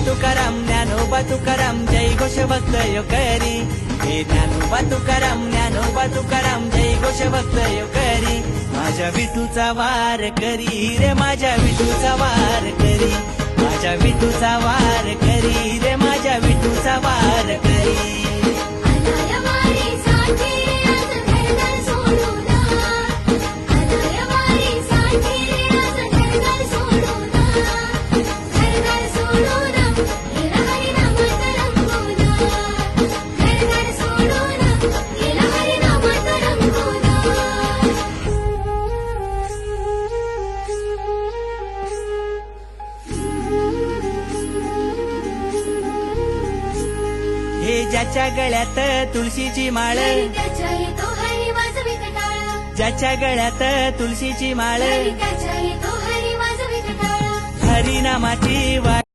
तुकाराम ज्ञानोबा तुकाराम जय घोष भक्त यो करी. हे ज्ञानोबा तुकाराम जय घोष भक्त यो करी. माझ्या विठूचा वार करी रे माझ्या विठूचा वार करी. माझ्या विठूचा वार करी रे माझ्या विठूचा वार करी. हे ज्याच्या गळ्यात तुळशीची माळ, ज्याच्या गळ्यात तुळशीची माळ, हरिनामाची